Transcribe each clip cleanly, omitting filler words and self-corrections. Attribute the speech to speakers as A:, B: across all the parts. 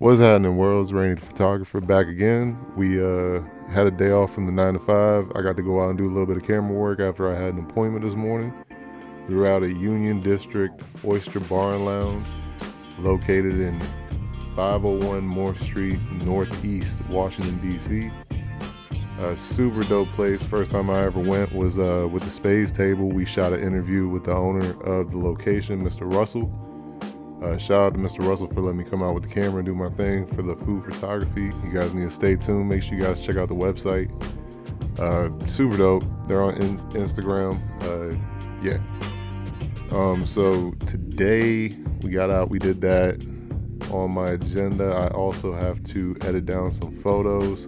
A: What's happening, world? It's Rainy the photographer back again. We had a day off from the 9 to 5. I got to go out and do a little bit of camera work after I had an appointment this morning. We were out at Union District Oyster Bar and Lounge, located in 501 Morse Street, Northeast, Washington, D.C. A super dope place. First time I ever went was with the Spades Table. We shot an interview with the owner of the location, Mr. Russell. Shout out to Mr. Russell for letting me come out with the camera and do my thing for the food photography. You guys need to stay tuned. Make sure you guys check out the website. Super dope. They're on Instagram. Yeah. So today we got out. We did that. On my agenda, I also have to edit down some photos.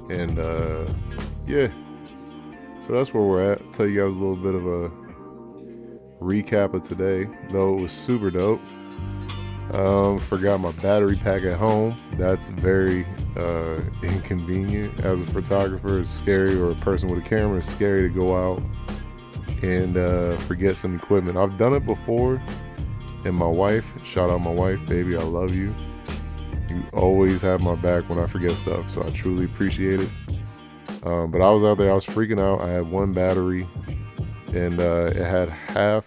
A: And yeah. So that's where we're at. I'll tell you guys a little bit of a recap of today, though it was super dope. Forgot my battery pack at home. That's very inconvenient. As a photographer, it's scary, or a person with a camera, it's scary to go out and forget some equipment. I've done it before, and my wife, shout out my wife, baby, I love you. You always have my back when I forget stuff, so I truly appreciate it. But I was out there, I was freaking out. I had one battery, and it had half,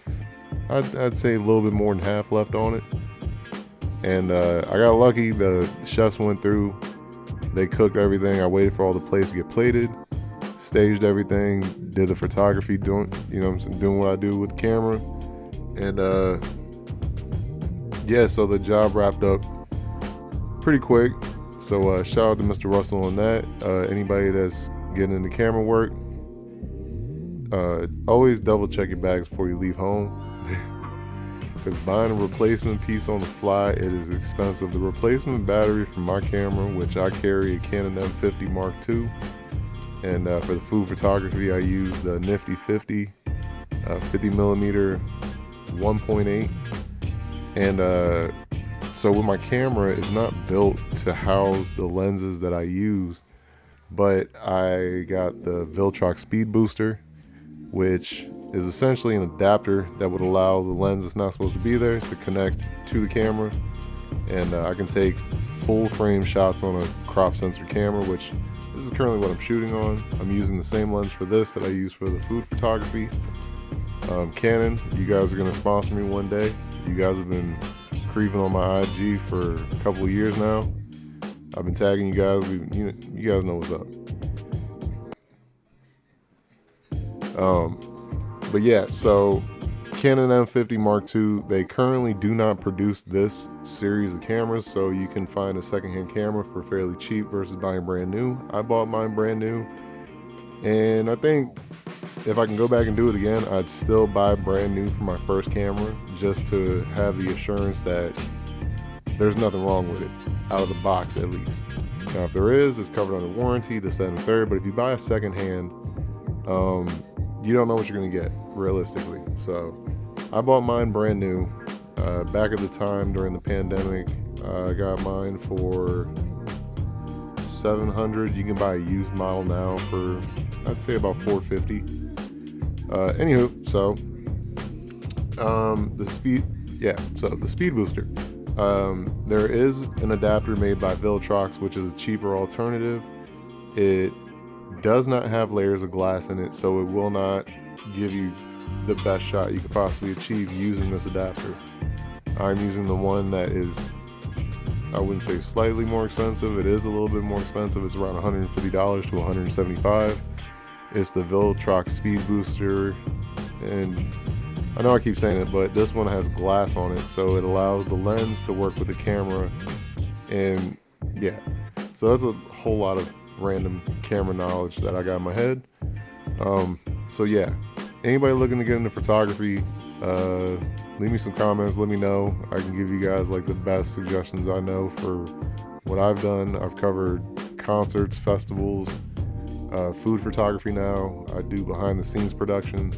A: I'd say a little bit more than half left on it. And I got lucky. The chefs went through, they cooked everything. I waited for all the plates to get plated, staged everything, did the photography, doing what I do with the camera. And yeah, so the job wrapped up pretty quick. So shout out to Mr. Russell on that. Anybody that's getting into camera work, always double check your bags before you leave home, because buying a replacement piece on the fly, it is expensive. The replacement battery for my camera, which I carry a Canon M50 Mark II, and for the food photography I use the Nifty 50 50mm 1.8. And so with my camera, it's not built to house the lenses that I use, but I got the Viltrox Speed Booster, which is essentially an adapter that would allow the lens that's not supposed to be there to connect to the camera. And I can take full frame shots on a crop sensor camera, which this is currently what I'm shooting on. I'm using the same lens for this that I use for the food photography. Canon, you guys are going to sponsor me one day. You guys have been creeping on my IG for a couple of years now. I've been tagging you guys. You guys know what's up. But yeah, so Canon M50 Mark II, they currently do not produce this series of cameras, so you can find a secondhand camera for fairly cheap versus buying brand new. I bought mine brand new, and I think if I can go back and do it again, I'd still buy brand new for my first camera, just to have the assurance that there's nothing wrong with it, out of the box at least. Now, if there is, it's covered under warranty, this, that, and the third. But if you buy a secondhand, you don't know what you're gonna get, realistically. So I bought mine brand new. Back at the time during the pandemic, I got mine for $700. You can buy a used model now for, I'd say, about $450. Anywho, so the Speed Booster. There is an adapter made by Viltrox, which is a cheaper alternative. It does not have layers of glass in it, so it will not give you the best shot you could possibly achieve using this adapter. I'm using the one that is, I wouldn't say slightly more expensive, it is a little bit more expensive. It's around $150 to $175. It's the Viltrox Speed Booster, and I know I keep saying it, but this one has glass on it, so it allows the lens to work with the camera. And yeah, so that's a whole lot of random camera knowledge that I got in my head. So yeah, anybody looking to get into photography, leave me some comments, let me know. I can give you guys like the best suggestions I know for what I've done. I've covered concerts, festivals, food photography now. I do behind the scenes production.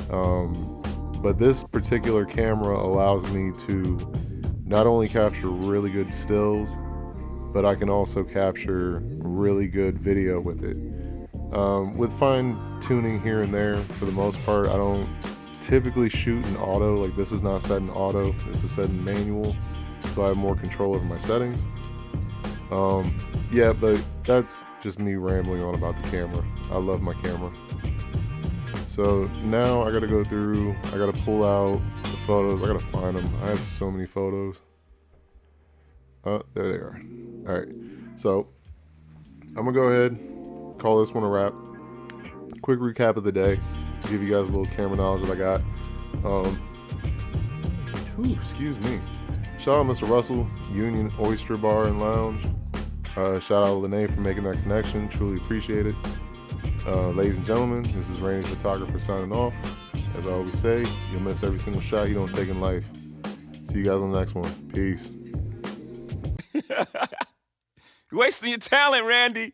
A: But this particular camera allows me to not only capture really good stills, but I can also capture really good video with it. With fine tuning here and there, for the most part, I don't typically shoot in auto. Like, this is not set in auto, this is set in manual. So so I have more control over my settings. Yeah, but that's just me rambling on about the camera. I love my camera. So now I gotta go through, I gotta pull out the photos, I gotta find them. I have so many photos. Oh, there they are. All right, so I'm gonna go ahead, call this one a wrap. Quick recap of the day, give you guys a little camera knowledge that I got. Excuse me. Shout out Mr. Russell, Union Oyster Bar and Lounge. Shout out Lene for making that connection. Truly appreciate it. Ladies and gentlemen, this is Rainy Photographer signing off. As I always say, you'll miss every single shot you don't take in life. See you guys on the next one. Peace.
B: You're wasting your talent, Randy.